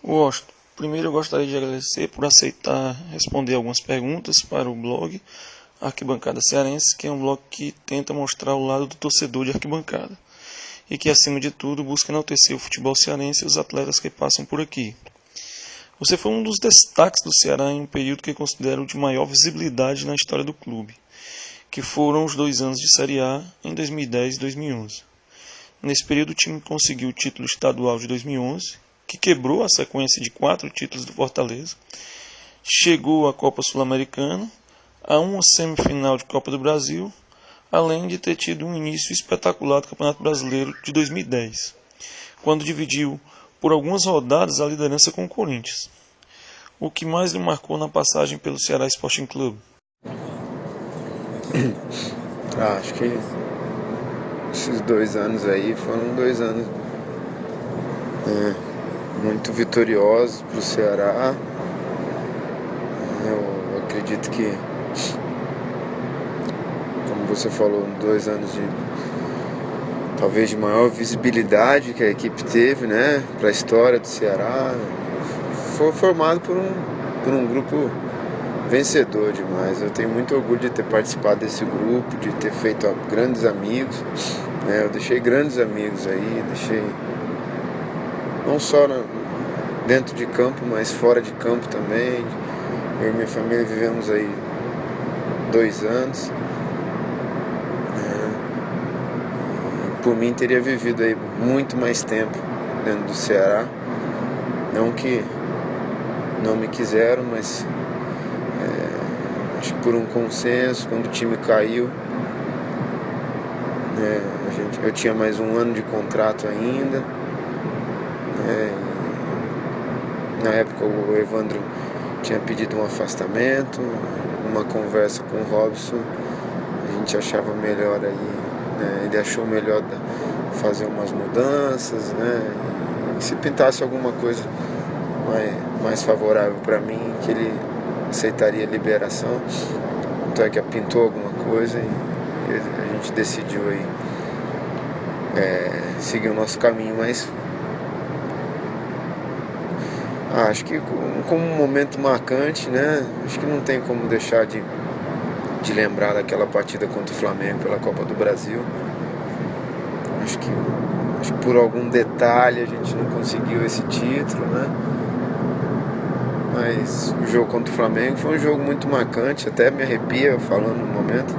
Gosto. Primeiro eu gostaria de agradecer por aceitar responder algumas perguntas para o blog Arquibancada Cearense, que é um blog que tenta mostrar o lado do torcedor de arquibancada e que, acima de tudo, busca enaltecer o futebol cearense e os atletas que passam por aqui. Você foi um dos destaques do Ceará em um período que considero de maior visibilidade na história do clube, que foram os 2 anos de Série A em 2010 e 2011. Nesse período o time conseguiu o título estadual de 2011, que quebrou a sequência de 4 títulos do Fortaleza, chegou à Copa Sul-Americana, a uma semifinal de Copa do Brasil, além de ter tido um início espetacular do Campeonato Brasileiro de 2010, quando dividiu por algumas rodadas a liderança com o Corinthians. O que mais lhe marcou na passagem pelo Ceará Sporting Clube? Acho que esses 2 anos aí foram 2 anos muito vitoriosos para o Ceará. Eu acredito que, como você falou, 2 anos de talvez de maior visibilidade que a equipe teve, né, para a história do Ceará. Foi formado por um grupo vencedor demais. Eu tenho muito orgulho de ter participado desse grupo, de ter feito grandes amigos, né? Eu deixei grandes amigos aí, deixei não só dentro de campo, mas fora de campo também. Eu e minha família vivemos aí 2 anos. Por mim teria vivido aí muito mais tempo dentro do Ceará. Não que não me quiseram, mas acho que por um consenso, quando o time caiu, eu tinha mais 1 ano de contrato ainda. Na época o Evandro tinha pedido um afastamento, uma conversa com o Robson, a gente achava melhor aí, ele achou melhor fazer umas mudanças, né? E se pintasse alguma coisa mais favorável para mim, que ele aceitaria a liberação. Então é que pintou alguma coisa e a gente decidiu aí seguir o nosso caminho, mas acho que como um momento marcante, né? Acho que não tem como deixar de lembrar daquela partida contra o Flamengo pela Copa do Brasil. Acho que por algum detalhe a gente não conseguiu esse título, né? Mas o jogo contra o Flamengo foi um jogo muito marcante, até me arrepia falando no momento.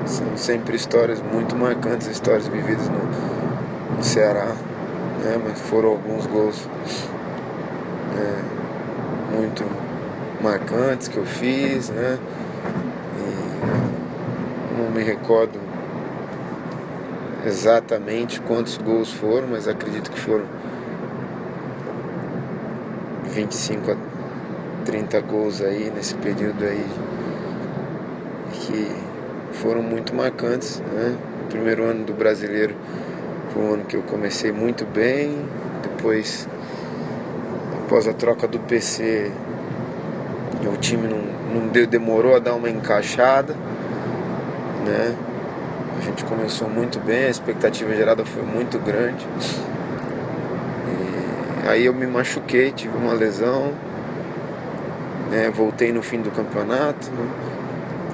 São sempre histórias muito marcantes, histórias vividas no Ceará, né? Mas foram alguns gols muito marcantes que eu fiz, né? E não me recordo exatamente quantos gols foram, mas acredito que foram 25 a 30 gols aí nesse período aí, que foram muito marcantes, né? O primeiro ano do Brasileiro foi um ano que eu comecei muito bem. Depois, após a troca do PC, o time demorou a dar uma encaixada, né? A gente começou muito bem, a expectativa gerada foi muito grande. E aí eu me machuquei, tive uma lesão, né? Voltei no fim do campeonato, né?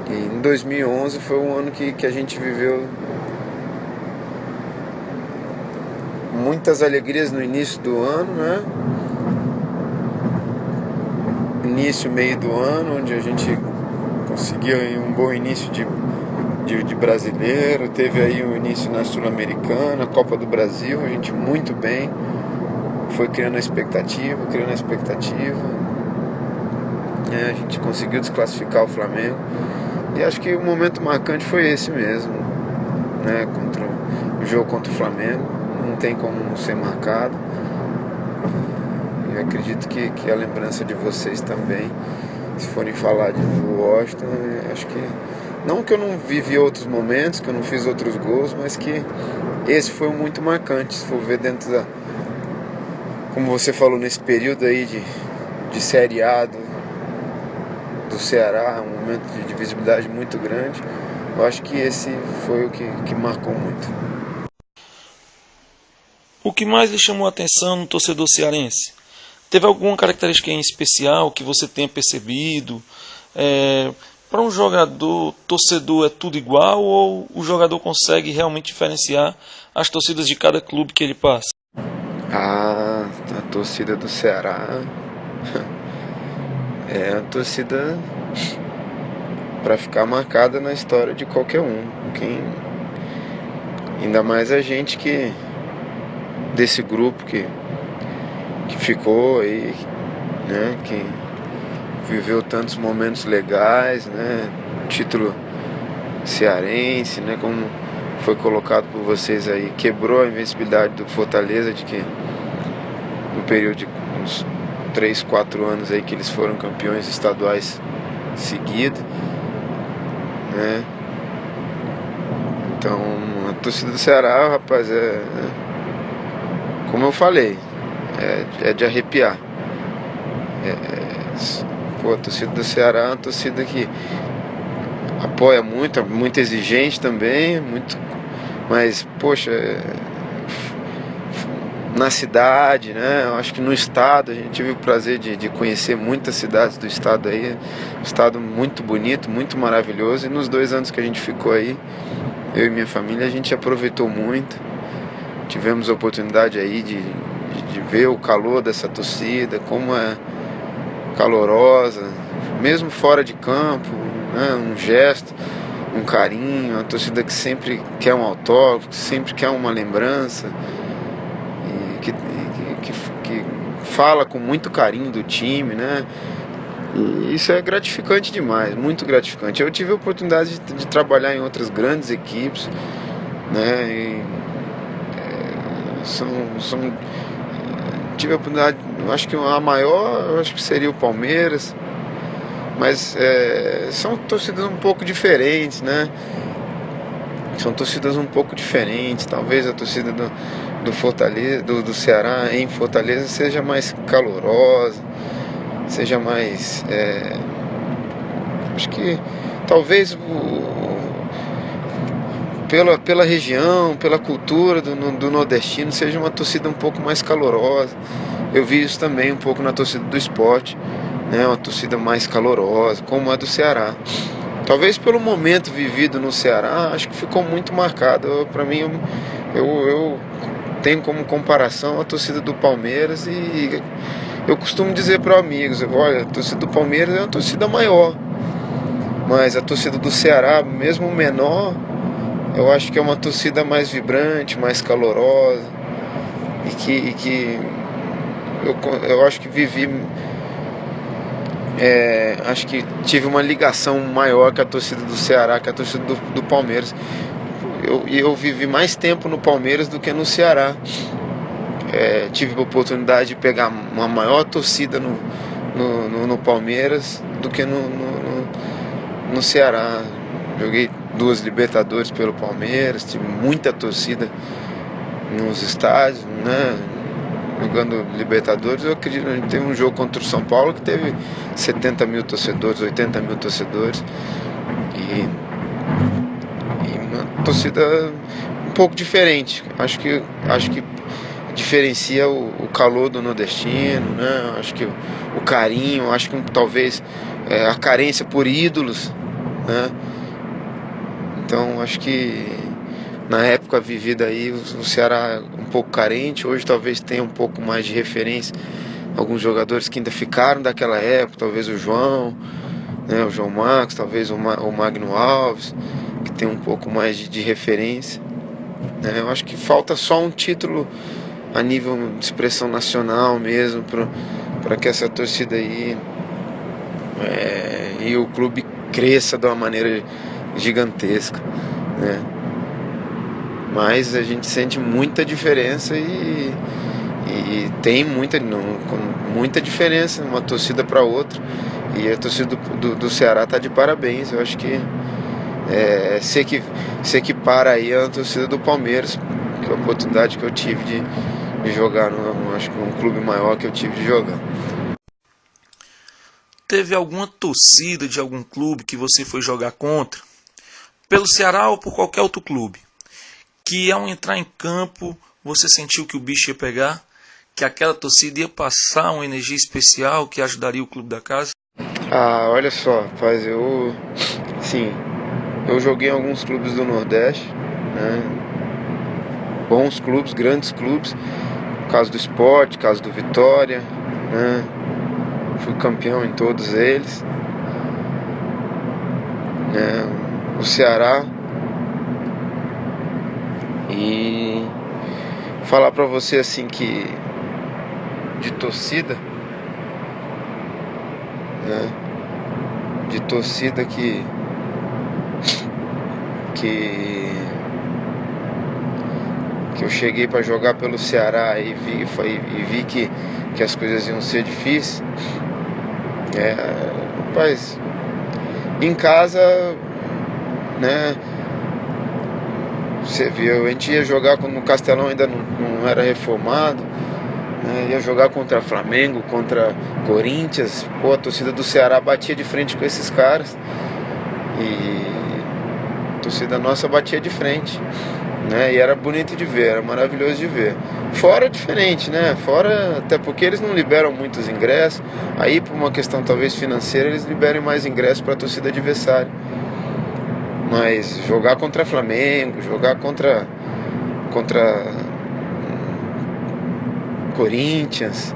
E em 2011 foi um ano que a gente viveu muitas alegrias no início do ano, né? Início, meio do ano, onde a gente conseguiu um bom início de brasileiro, teve aí o início na Sul-Americana, Copa do Brasil, a gente muito bem, foi criando a expectativa, a gente conseguiu desclassificar o Flamengo, e acho que o momento marcante foi esse mesmo, né? O jogo contra o Flamengo, não tem como não ser marcado. Eu acredito que a lembrança de vocês também, se forem falar de Washington, acho que não que eu não vivi outros momentos, que eu não fiz outros gols, mas que esse foi muito marcante. Se for ver dentro como você falou, nesse período aí de Série A do Ceará, um momento de visibilidade muito grande, eu acho que esse foi o que marcou muito. O que mais lhe chamou a atenção no torcedor cearense? Teve alguma característica em especial que você tenha percebido? Para um jogador, torcedor é tudo igual ou o jogador consegue realmente diferenciar as torcidas de cada clube que ele passa? A torcida do Ceará é a torcida para ficar marcada na história de qualquer um. Ainda mais a gente desse grupo que ficou aí, né, que viveu tantos momentos legais, né, título cearense, né, como foi colocado por vocês aí, quebrou a invencibilidade do Fortaleza, de que no período de uns 3, 4 anos aí que eles foram campeões estaduais seguidos, né. Então a torcida do Ceará, rapaz, como eu falei, é de arrepiar. A torcida do Ceará é uma torcida que apoia muito exigente também, mas, poxa, na cidade, né? Eu acho que no estado, a gente tive o prazer de conhecer muitas cidades do estado aí, um estado muito bonito, muito maravilhoso, e nos 2 anos que a gente ficou aí, eu e minha família, a gente aproveitou muito, tivemos a oportunidade aí de ver o calor dessa torcida, como é calorosa, mesmo fora de campo, né, um gesto, um carinho, uma torcida que sempre quer um autógrafo, que sempre quer uma lembrança, e que fala com muito carinho do time, né? E isso é gratificante demais, muito gratificante. Eu tive a oportunidade de trabalhar em outras grandes equipes, né? Tive a oportunidade, eu acho que a maior, eu acho que seria o Palmeiras, mas são torcidas um pouco diferentes, né? São torcidas um pouco diferentes. Talvez a torcida do Fortaleza, do Ceará em Fortaleza seja mais calorosa, seja mais, acho que talvez pela região, pela cultura do nordestino, seja uma torcida um pouco mais calorosa. Eu vi isso também um pouco na torcida do Sport, né? Uma torcida mais calorosa, como a do Ceará. Talvez pelo momento vivido no Ceará, acho que ficou muito marcado. Para mim, eu tenho como comparação a torcida do Palmeiras, e eu costumo dizer para amigos, olha, a torcida do Palmeiras é uma torcida maior, mas a torcida do Ceará, mesmo menor, eu acho que é uma torcida mais vibrante, mais calorosa, e que eu acho que acho que tive uma ligação maior com a torcida do Ceará, que a torcida do Palmeiras. Eu vivi mais tempo no Palmeiras do que no Ceará. Tive a oportunidade de pegar uma maior torcida no Palmeiras do que no Ceará. Joguei 2 Libertadores pelo Palmeiras, tive muita torcida nos estádios, né? Jogando Libertadores, eu acredito que a gente teve um jogo contra o São Paulo que teve 70 mil torcedores, 80 mil torcedores, e uma torcida um pouco diferente. Acho que diferencia o calor do nordestino, né? Acho que o carinho, acho que talvez a carência por ídolos, né? Então acho que na época vivida aí, o Ceará um pouco carente, hoje talvez tenha um pouco mais de referência. Alguns jogadores que ainda ficaram daquela época, talvez o João, né, o João Marcos, talvez o Magno Alves, que tem um pouco mais de referência. Né? Eu acho que falta só um título a nível de expressão nacional mesmo, para que essa torcida aí e o clube cresça de uma maneira gigantesca, né? Mas a gente sente muita diferença e tem muita diferença uma torcida para outra, e a torcida do Ceará está de parabéns. Eu acho que se equipara aí a torcida do Palmeiras, que é a oportunidade que eu tive de jogar acho que um clube maior que eu tive de jogar. Teve alguma torcida de algum clube que você foi jogar contra, pelo Ceará ou por qualquer outro clube, que ao entrar em campo você sentiu que o bicho ia pegar? Que aquela torcida ia passar uma energia especial que ajudaria o clube da casa? Ah, olha só, rapaz, sim, eu joguei em alguns clubes do Nordeste, né? Bons clubes, grandes clubes, caso do Sport, caso do Vitória, né? Fui campeão em todos eles, né? O Ceará. E falar pra você assim que de torcida, né? De torcida que eu cheguei para jogar pelo Ceará e vi que as coisas iam ser difíceis. Rapaz, em casa, né? Você viu, a gente ia jogar quando o Castelão ainda não era reformado, né? Ia jogar contra Flamengo, contra Corinthians. Pô, a torcida do Ceará batia de frente com esses caras. E a torcida nossa batia de frente, né? E era bonito de ver, era maravilhoso de ver. Fora é diferente, né? Fora, até porque eles não liberam muitos ingressos. Aí, por uma questão talvez financeira, eles liberam mais ingressos para a torcida adversária. Mas jogar contra Flamengo, jogar contra Corinthians,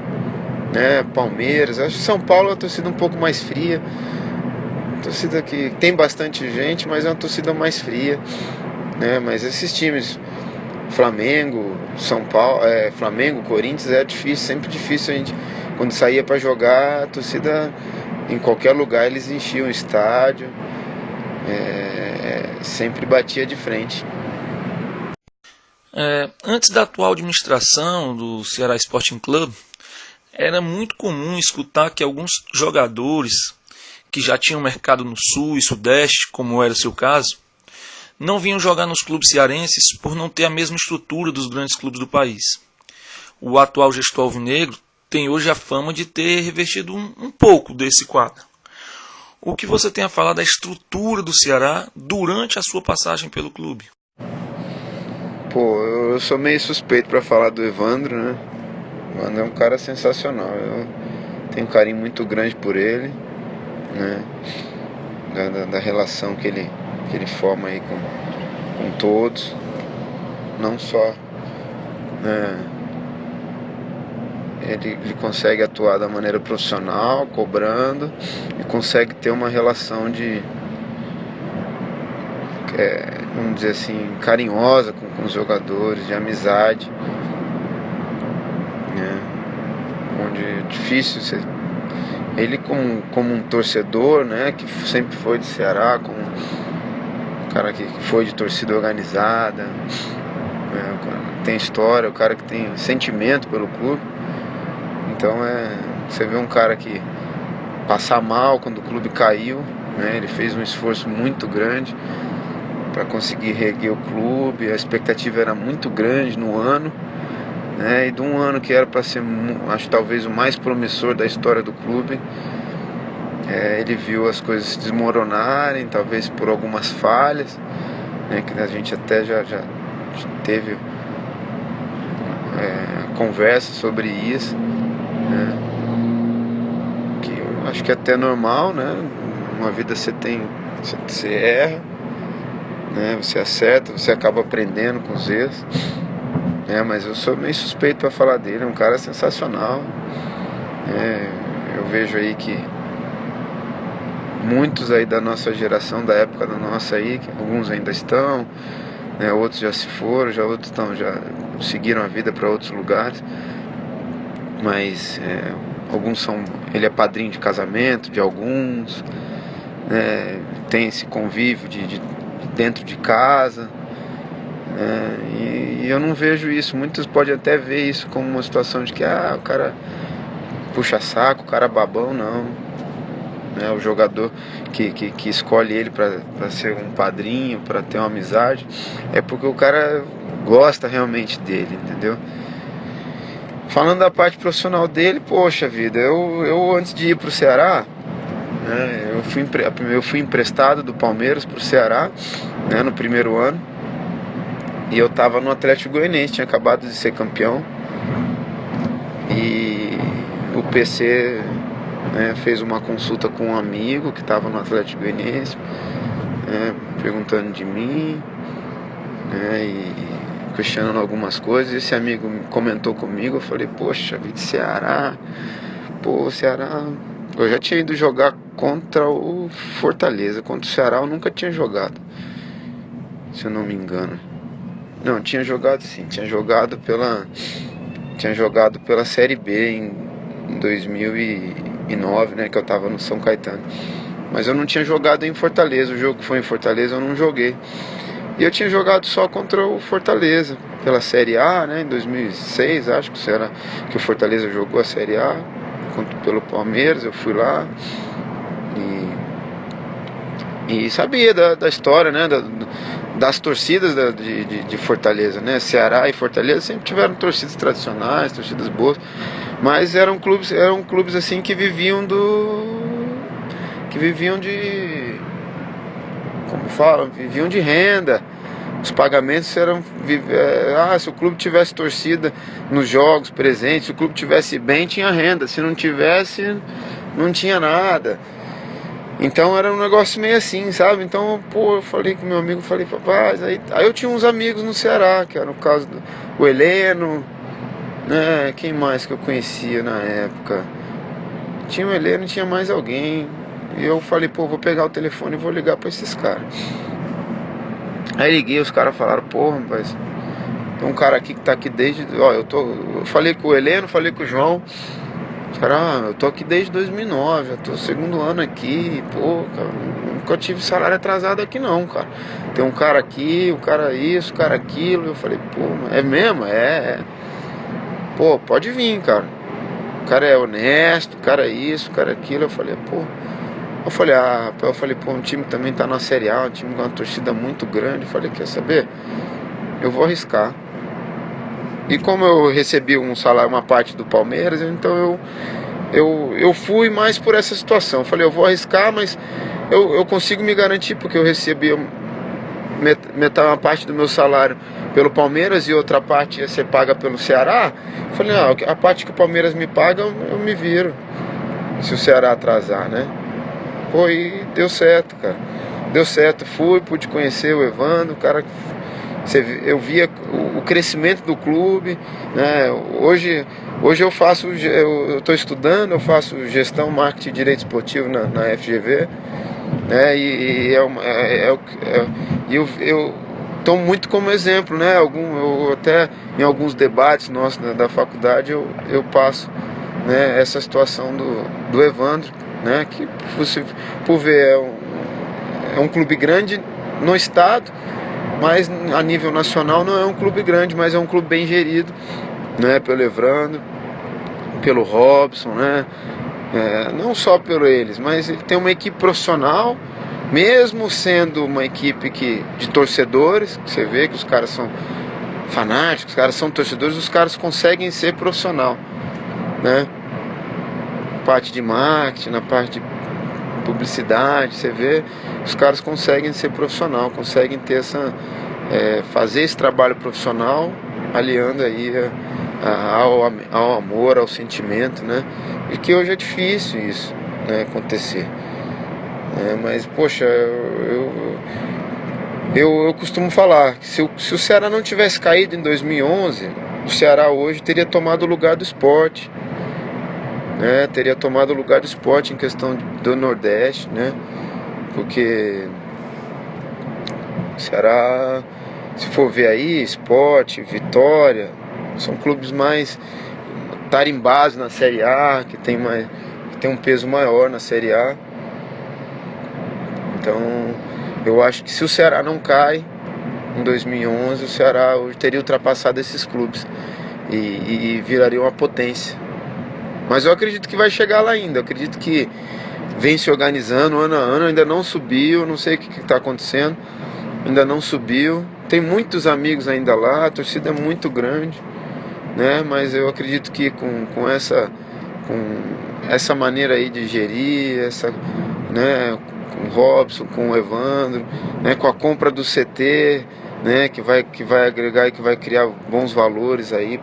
né? Palmeiras. Acho que São Paulo é uma torcida um pouco mais fria. Torcida que tem bastante gente, mas é uma torcida mais fria, né? Mas esses times, Flamengo, São Paulo, Flamengo, Corinthians, é difícil, sempre difícil a gente, quando saía para jogar, a torcida em qualquer lugar eles enchiam o estádio, sempre batia de frente. Antes da atual administração do Ceará Sporting Club, era muito comum escutar que alguns jogadores que já tinham mercado no Sul e Sudeste, como era o seu caso, não vinham jogar nos clubes cearenses por não ter a mesma estrutura dos grandes clubes do país. O atual gestor alvinegro tem hoje a fama de ter revertido um pouco desse quadro. O que você tem a falar da estrutura do Ceará durante a sua passagem pelo clube? Pô, eu sou meio suspeito para falar do Evandro, né? O Evandro é um cara sensacional. Eu tenho um carinho muito grande por ele, né? Da relação que ele forma aí com todos, não só, né? Ele consegue atuar da maneira profissional, cobrando, e consegue ter uma relação vamos dizer assim, carinhosa com os jogadores, de amizade, né? Onde é difícil ele como um torcedor, né, que sempre foi de Ceará, como um cara que foi de torcida organizada, né, tem história, o cara que tem sentimento pelo clube. Então você vê um cara que passar mal quando o clube caiu, né, ele fez um esforço muito grande para conseguir reerguer o clube. A expectativa era muito grande no ano, né, e de um ano que era para ser, acho talvez o mais promissor da história do clube, ele viu as coisas se desmoronarem, talvez por algumas falhas, né, que a gente até já teve conversa sobre isso, né, que eu acho que é até normal, né? Uma vida você erra, né? Você acerta, você acaba aprendendo com os erros, mas eu sou meio suspeito para falar dele. É um cara sensacional, eu vejo aí que muitos aí da nossa geração, da época da nossa aí, que alguns ainda estão, né, outros já se foram, outros já seguiram a vida para outros lugares, mas alguns ele é padrinho de casamento de alguns, né, tem esse convívio de dentro de casa, e eu não vejo isso. Muitos podem até ver isso como uma situação de que o cara puxa saco, o cara babão. Não, né, o jogador que escolhe ele para ser um padrinho, para ter uma amizade, é porque o cara gosta realmente dele, entendeu? Falando da parte profissional dele, poxa vida, eu antes de ir pro Ceará, né, eu fui emprestado do Palmeiras pro Ceará, né, no primeiro ano, E eu tava no Atlético Goianiense, tinha acabado de ser campeão. E o PC, né, fez uma consulta com um amigo que estava no Atlético Goianiense, né, perguntando de mim, né, e questionando algumas coisas. Esse amigo comentou comigo, eu falei, poxa, vim de Ceará, pô, Ceará... Eu já tinha ido jogar contra o Fortaleza, contra o Ceará eu nunca tinha jogado, se eu não me engano. Não, tinha jogado sim, tinha jogado pela Série B em 2009, né, que eu tava no São Caetano. Mas eu não tinha jogado em Fortaleza, o jogo que foi em Fortaleza eu não joguei. E eu tinha jogado só contra o Fortaleza, pela Série A, né, em 2006, acho que o Fortaleza jogou a Série A, pelo Palmeiras, eu fui lá e sabia da história, né, das torcidas de Fortaleza, né? Ceará e Fortaleza sempre tiveram torcidas tradicionais, torcidas boas, mas eram clubes assim que viviam de, como falam, viviam de renda. Os pagamentos eram, se o clube tivesse torcida nos jogos presentes, se o clube tivesse bem, tinha renda, se não tivesse, não tinha nada. Então era um negócio meio assim, sabe? Então, pô, eu falei com meu amigo, falei, rapaz, aí eu tinha uns amigos no Ceará, que era o caso do Heleno, né? Quem mais que eu conhecia na época? Tinha o Heleno, tinha mais alguém. E eu falei, pô, vou pegar o telefone e vou ligar pra esses caras. Aí liguei, os caras falaram, pô, rapaz, tem um cara aqui que tá aqui desde... Ó, eu falei com o Heleno, falei com o João. Cara, eu tô aqui desde 2009, eu tô segundo ano aqui, pô, cara, nunca tive salário atrasado aqui não, cara. Tem um cara aqui, um cara isso, um cara aquilo. Eu falei, pô, é mesmo? É. Pô, pode vir, cara. O cara é honesto, o cara é isso, o cara é aquilo. Eu falei, pô. Eu falei, pô, um time também tá na Série A, um time com uma torcida muito grande. Eu falei, quer saber? Eu vou arriscar. E como eu recebi um salário, uma parte do Palmeiras, então eu fui mais por essa situação. Eu falei, eu vou arriscar, mas eu consigo me garantir, porque eu recebi metade, uma parte do meu salário pelo Palmeiras e outra parte ia ser paga pelo Ceará. Eu falei, não, a parte que o Palmeiras me paga, eu me viro, se o Ceará atrasar, né? Pô, e deu certo, cara. Deu certo, pude conhecer o Evandro, o cara... Eu via o crescimento do clube, né? Hoje eu estou estudando, eu faço gestão, marketing e direito esportivo na FGV, né? Eu tomo muito como exemplo, né? Eu até em alguns debates nossos da faculdade eu passo, né, essa situação do Evandro, né? Que você por ver é um clube grande no estado, mas a nível nacional não é um clube grande, mas é um clube bem gerido, né, pelo Evandro, pelo Robson, né, não só por eles, mas ele tem uma equipe profissional, mesmo sendo uma equipe de torcedores, que você vê que os caras são fanáticos, os caras são torcedores, os caras conseguem ser profissional, né, na parte de marketing, na parte de publicidade, você vê, os caras conseguem ser profissional, conseguem ter fazer esse trabalho profissional, aliando aí ao amor, ao sentimento, né? E que hoje é difícil isso, né, acontecer. Mas, poxa, eu costumo falar que se o Ceará não tivesse caído em 2011, o Ceará hoje teria tomado o lugar do Sport, né, teria tomado o lugar do Sport em questão do Nordeste, né, porque Ceará, se for ver aí, Sport, Vitória, são clubes mais tarimbados na Série A, que tem um peso maior na Série A. Então, eu acho que se o Ceará não cai em 2011, o Ceará hoje teria ultrapassado esses clubes e viraria uma potência. Mas eu acredito que vai chegar lá ainda. Eu acredito que vem se organizando ano a ano, ainda não subiu, não sei o que está acontecendo, ainda não subiu. Tem muitos amigos ainda lá, a torcida é muito grande, né? Mas eu acredito que com essa maneira aí de gerir, né, com o Robson, com o Evandro, né, com a compra do CT, né, que vai agregar e que vai criar bons valores aí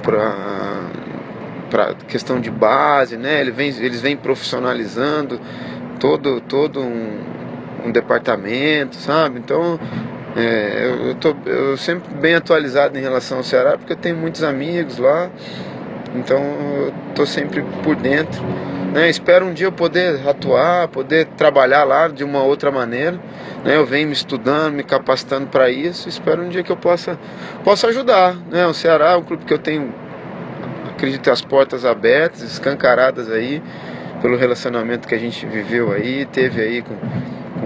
para questão de base, né? Eles vêm profissionalizando todo um departamento, sabe? Então eu sempre bem atualizado em relação ao Ceará, porque eu tenho muitos amigos lá, então eu estou sempre por dentro, né? Espero um dia eu poder atuar, poder trabalhar lá de uma outra maneira, né? Eu venho me estudando, me capacitando para isso, espero um dia que eu possa ajudar, né? O Ceará é um clube que eu tenho, acredito, ter as portas abertas, escancaradas aí, pelo relacionamento que a gente viveu aí, teve aí com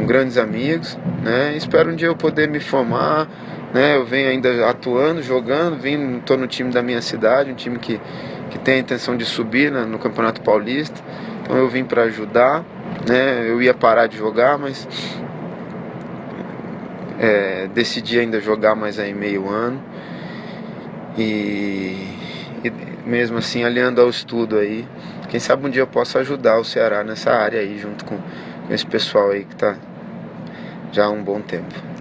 grandes amigos, né? Espero um dia eu poder me formar, né? Eu venho ainda atuando, jogando, estou no time da minha cidade, um time que tem a intenção de subir, né, no Campeonato Paulista, então eu vim para ajudar, né? Eu ia parar de jogar, mas decidi ainda jogar mais aí meio ano, e mesmo assim aliando ao estudo aí, quem sabe um dia eu possa ajudar o Ceará nessa área aí, junto com esse pessoal aí que está já há um bom tempo.